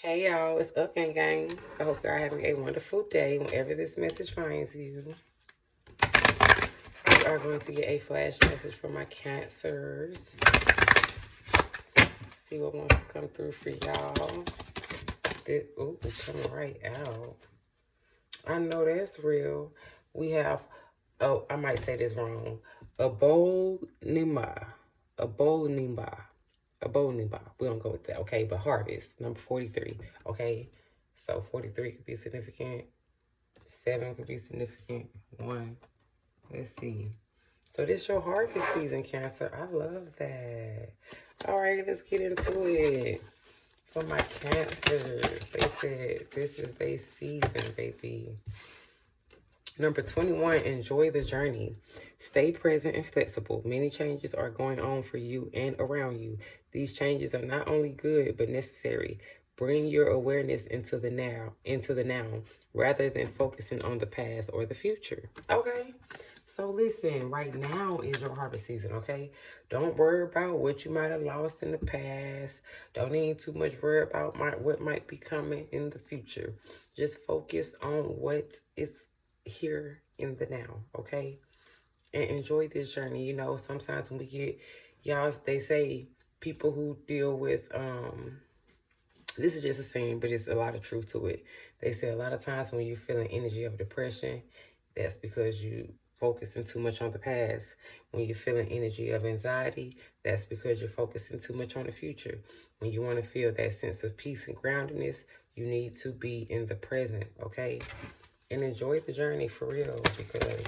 Hey y'all, it's up gang. I hope you're having a wonderful day whenever this message finds you. We are going to get a flash message from my cancers. See what wants to come through for y'all. Ooh, it's coming right out. I know that's real. We have, oh, I might say this wrong. A bowl nimba. A bowl nimba. A bowl nimba. We don't go with that. Okay, but harvest, number 43. Okay, so 43 could be significant. 7 could be significant. 1. Let's see. So this your harvest season, Cancer. I love that. All right, let's get into it. For my Cancers, they said this is their season, baby. Number 21, enjoy the journey. Stay present and flexible. Many changes are going on for you and around you. These changes are not only good, but necessary. Bring your awareness into the now, rather than focusing on the past or the future. Okay? So listen, right now is your harvest season, okay? Don't worry about what you might have lost in the past. Don't even too much worry about what might be coming in the future. Just focus on what is here in the now, okay? And enjoy this journey. You know, sometimes when we get, y'all, they say people who deal with, this is just a saying, but it's a lot of truth to it. They say a lot of times when you're feeling energy of depression, that's because you focusing too much on the past. When you're feeling energy of anxiety, that's because you're focusing too much on the future. When you want to feel that sense of peace and groundedness, you need to be in the present, okay? And enjoy the journey for real, because,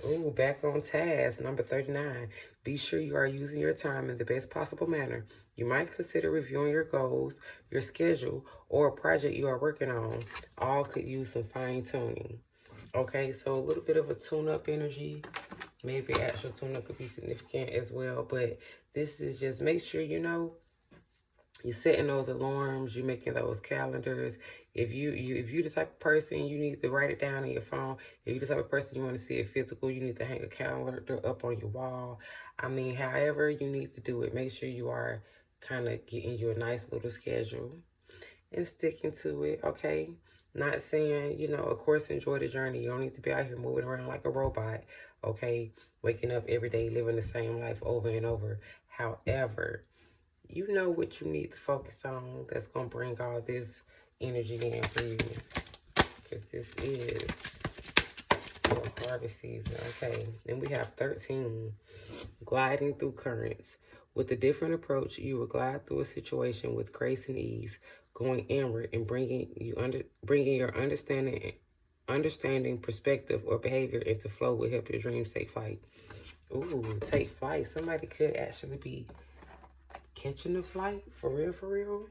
ooh, back on task, number 39. Be sure you are using your time in the best possible manner. You might consider reviewing your goals, your schedule, or a project you are working on. All could use some fine tuning. Okay, so a little bit of a tune-up energy. Maybe actual tune-up could be significant as well. But this is just, make sure, you know, you're setting those alarms, you're making those calendars. If you the type of person, you need to write it down on your phone. If you're the type of person you want to see it physical, you need to hang a calendar up on your wall. I mean, however you need to do it, make sure you are kind of getting you a nice little schedule and sticking to it, okay? Not saying, you know, of course, enjoy the journey. You don't need to be out here moving around like a robot, okay? Waking up every day, living the same life over and over. However, you know what you need to focus on that's going to bring all this energy in for you. Because this is your harvest season. Okay, then we have 13. Gliding through currents. With a different approach, you will glide through a situation with grace and ease, going inward and bringing your understanding, perspective, or behavior into flow will help your dreams take flight. Ooh, take flight. Somebody could actually be catching a flight for real, for real.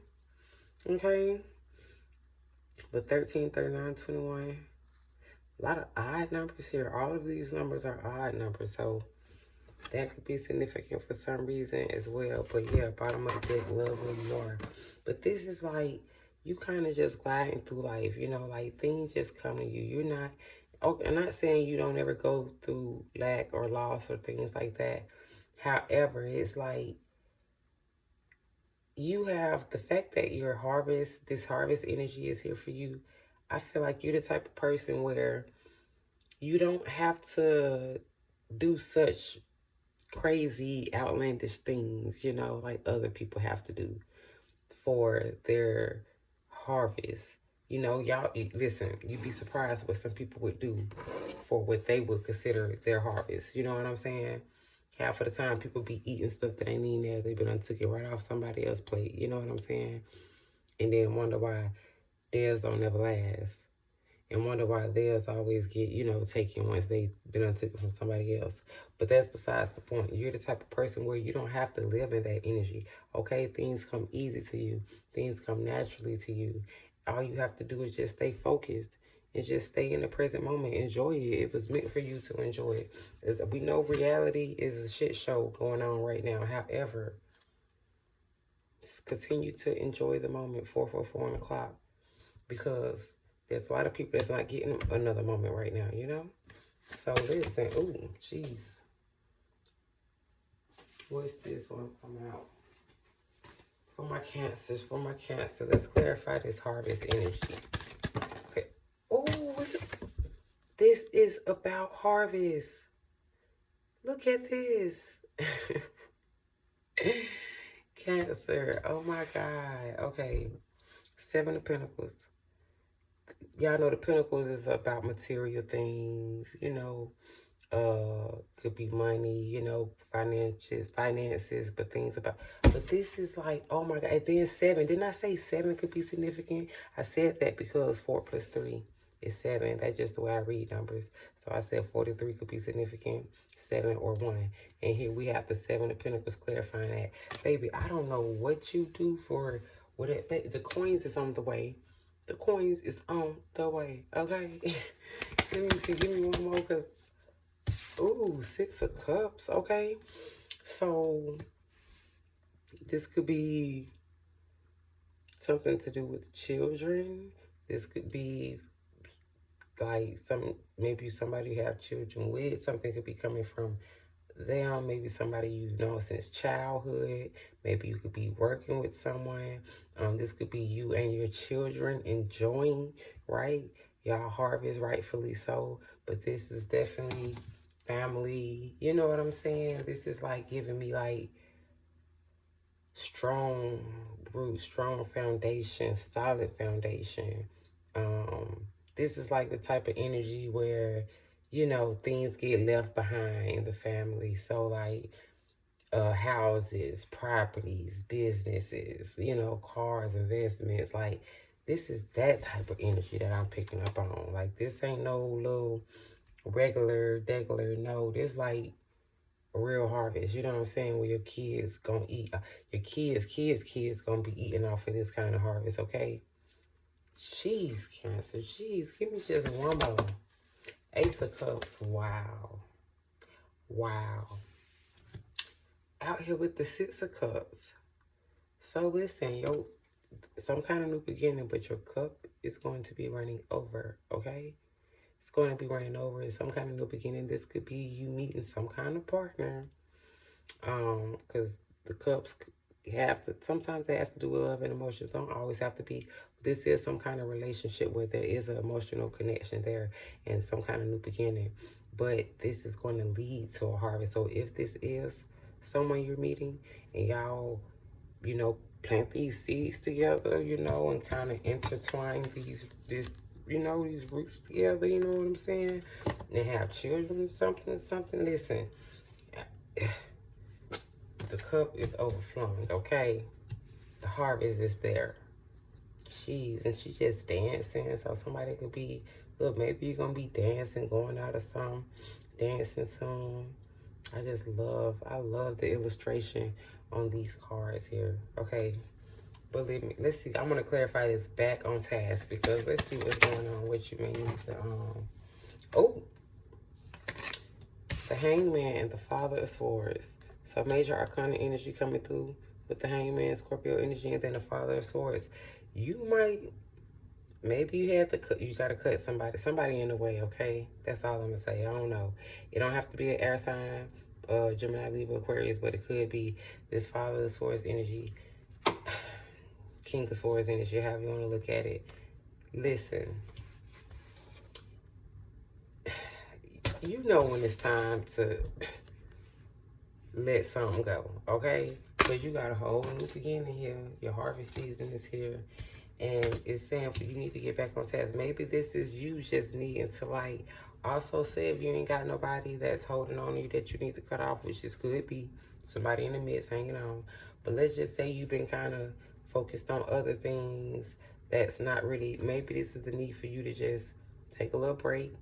Okay. But 13, 39, 21. A lot of odd numbers here. All of these numbers are odd numbers. So that could be significant for some reason as well. But yeah, bottom of the deck, love where you are. But this is like, you kind of just gliding through life. You know, like things just come to you. You're not, okay, I'm not saying you don't ever go through lack or loss or things like that. However, it's like, you have the fact that this harvest energy is here for you. I feel like you're the type of person where you don't have to do such crazy, outlandish things, you know, like other people have to do for their harvest. You know, y'all, listen, you'd be surprised what some people would do for what they would consider their harvest. You know what I'm saying? Half of the time, people be eating stuff that ain't in there. They been done took it right off somebody else's plate. You know what I'm saying? And then wonder why theirs don't ever last. And wonder why theirs always get, you know, taken once they been done took it from somebody else. But that's besides the point. You're the type of person where you don't have to live in that energy. Okay? Things come easy to you. Things come naturally to you. All you have to do is just stay focused and just stay in the present moment. Enjoy it. It was meant for you to enjoy it. As we know, reality is a shit show going on right now. However, continue to enjoy the moment, 4 o'clock, because there's a lot of people that's not getting another moment right now, you know? So listen, ooh, jeez. What's this one coming out For my cancers, let's clarify this harvest energy. Okay. Oh, this is about harvest. Look at this. Cancer. Oh my God. Okay. Seven of Pentacles. Y'all know the Pentacles is about material things, you know, could be money, you know, finances, but things about, but this is like, oh my God. And then seven, didn't I say seven could be significant? I said that because 4 plus 3 is 7. That's just the way I read numbers. So I said 43 could be significant, 7 or 1. And here we have the 7 of Pentacles clarifying that. Baby, I don't know what you do for what it, the coins is on the way. The coins is on the way, okay? Let me see, give me one more, because ooh, 6 of Cups. Okay. So this could be something to do with children. This could be like maybe somebody you have children with. Something could be coming from them. Maybe somebody you've known since childhood. Maybe you could be working with someone. This could be you and your children enjoying, right? Y'all harvest, rightfully so. But this is definitely family. You know what I'm saying? This is like giving me like strong roots, strong foundation, solid foundation. This is like the type of energy where, you know, things get left behind in the family. So like houses, properties, businesses, you know, cars, investments. Like this is that type of energy that I'm picking up on. Like this ain't no little degular. No, this like a real harvest. You know what I'm saying? Where your kids gonna eat. Your kids gonna be eating off of this kind of harvest. Okay. Jeez, Cancer. Jeez, give me just one more. Ace of Cups. Wow. Wow. Out here with the 6 of Cups. So listen, some kind of new beginning, but your cup is going to be running over, okay? It's going to be running over in some kind of new beginning. This could be you meeting some kind of partner. Because the cups have to, sometimes it has to do with love and emotions. Don't always have to be. This is some kind of relationship where there is an emotional connection there and some kind of new beginning. But this is going to lead to a harvest. So if this is someone you're meeting and y'all, you know, plant these seeds together, you know, and kind of intertwine these roots together, you know what I'm saying? And have children, something. Listen, the cup is overflowing, okay? The harvest is there. She's just dancing. So somebody could be, look, maybe you're going to be dancing, going out of some, dancing soon. I love the illustration on these cards here. Okay, believe me. Let's see. I'm going to clarify this back on task because let's see what's going on with you, man. You need to, oh, the Hangman and the Father of Swords. So major arcana energy coming through with the Hangman, Scorpio energy, and then the Father of Swords. You might, maybe you had to cut, you got to cut somebody in the way, okay? That's all I'm going to say. I don't know. It don't have to be an air sign, Gemini, Libra, Aquarius, but it could be this Father of Swords energy, King of Swords energy, however you want to look at it. Listen, you know when it's time to let something go, okay? Because you got a whole new beginning here. Your harvest season is here. And it's saying for you need to get back on task. Maybe this is you just needing to like also say if you ain't got nobody that's holding on to you that you need to cut off, which this could be somebody in the midst hanging on. But let's just say you've been kind of focused on other things that's not really, maybe this is the need for you to just take a little break,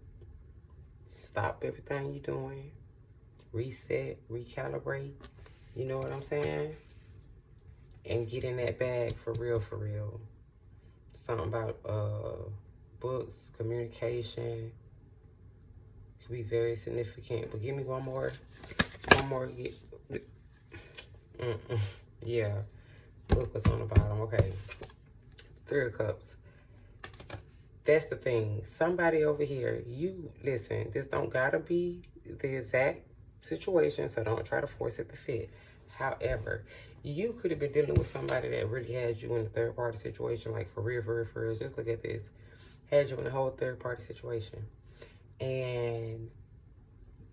stop everything you're doing, reset, recalibrate, you know what I'm saying? And get in that bag for real, for real. Something about books, communication could be very significant. But give me one more. Yeah, look what's on the bottom. Okay, 3 of Cups. That's the thing. Somebody over here, you listen. This don't gotta be the exact situation, so don't try to force it to fit. However, You could have been dealing with somebody that really had you in a third party situation, like for real, for real, for real. Just look at this. Had you in a whole third party situation. And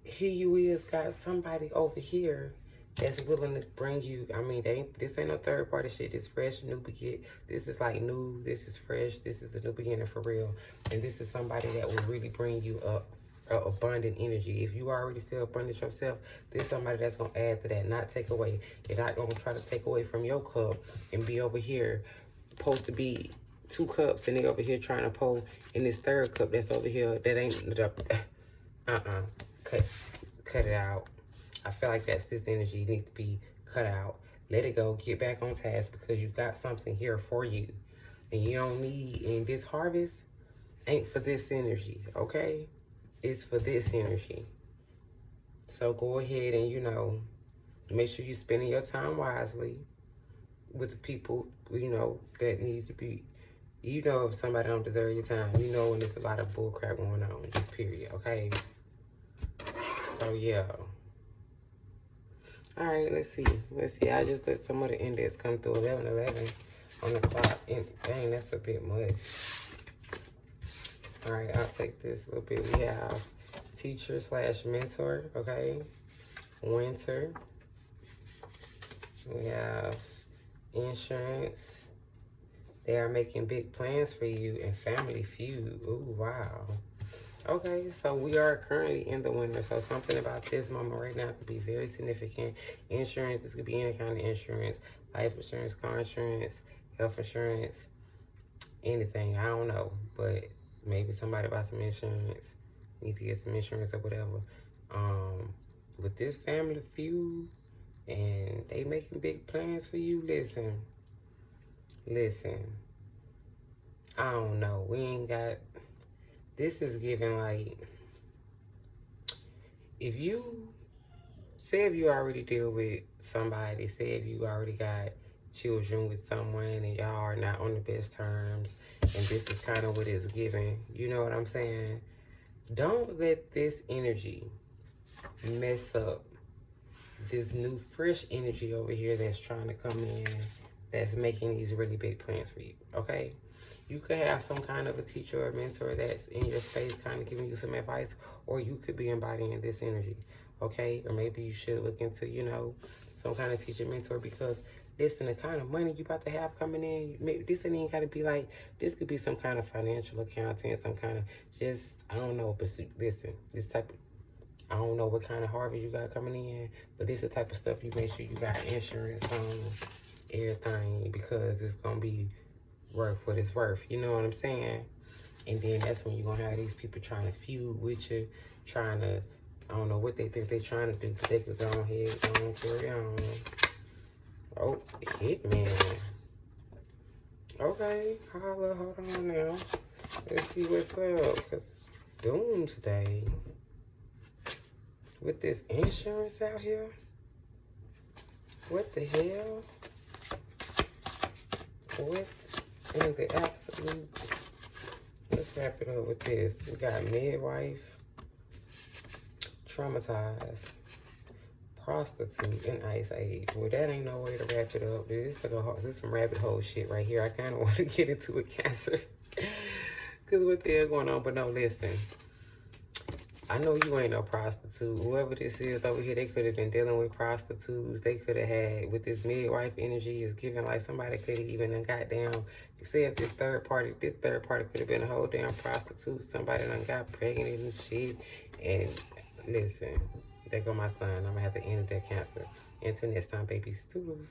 here you is got somebody over here that's willing to bring you. I mean, this ain't no third party shit. This fresh, new begin. This is like new. This is fresh. This is a new beginning for real. And this is somebody that will really bring you up abundant energy. If you already feel abundant yourself, there's somebody that's gonna add to that, not take away. They're not gonna try to take away from your cup and be over here supposed to be 2 cups, and they over here trying to pour in this third cup that's over here that ain't cut it out. I feel like that's this energy needs to be cut out. Let it go. Get back on task, because you got something here for you, and you don't need. And this harvest ain't for this energy, okay? It's for this energy. So go ahead and, you know, make sure you're spending your time wisely with the people, you know, that need to be. You know, if somebody don't deserve your time, you know when there's a lot of bull crap going on, just period, okay? So yeah. All right, let's see. I just let some of the index come through. 11:11 on the clock. And dang, that's a bit much. All right, I'll take this a little bit. We have teacher / mentor, okay? Winter. We have insurance. They are making big plans for you, and family feud. Ooh, wow. Okay, so we are currently in the winter. So something about this moment right now could be very significant. Insurance, this could be any kind of insurance. Life insurance, car insurance, health insurance, anything. I don't know. But maybe somebody buy some insurance. Need to get some insurance or whatever. With this family feud, and they making big plans for you, listen. I don't know. We ain't got... This is giving like, if you already deal with somebody, say if you already got children with someone and y'all are not on the best terms, and this is kind of what it's giving, you know what I'm saying? Don't let this energy mess up this new fresh energy over here that's trying to come in, that's making these really big plans for you, okay? You could have some kind of a teacher or mentor that's in your space kind of giving you some advice, or you could be embodying this energy, okay? Or maybe you should look into, you know, some kind of teacher mentor, because listen, the kind of money you about to have coming in, maybe this ain't even got to be like, this could be some kind of financial accounting, some kind of just, I don't know, but listen, this type of, I don't know what kind of harvest you got coming in, but this is the type of stuff you make sure you got insurance on, everything, because it's going to be worth what it's worth, you know what I'm saying? And then that's when you're gonna have these people trying to feud with you, trying to, I don't know what they think they're trying to do, but they could go ahead, go on, carry on. Oh, Hitman. Okay, holla, hold on now. Let's see what's up, because Doomsday. With this insurance out here? What the hell? What? And the absolute, let's wrap it up with this. We got midwife, traumatized, prostitute, and ice age. Well, that ain't no way to wrap it up. This is some rabbit hole shit right here. I kind of want to get into a Cancer, because what the hell going on? But no, listen. I know you ain't no prostitute. Whoever this is over here, they could have been dealing with prostitutes. They could have had, with this midwife energy, is giving like somebody could have even done got down. Say if this third party could have been a whole damn prostitute. Somebody done got pregnant and shit. And listen, there go my son. I'm going to have to end that Cancer. Until next time, babies. Toodles.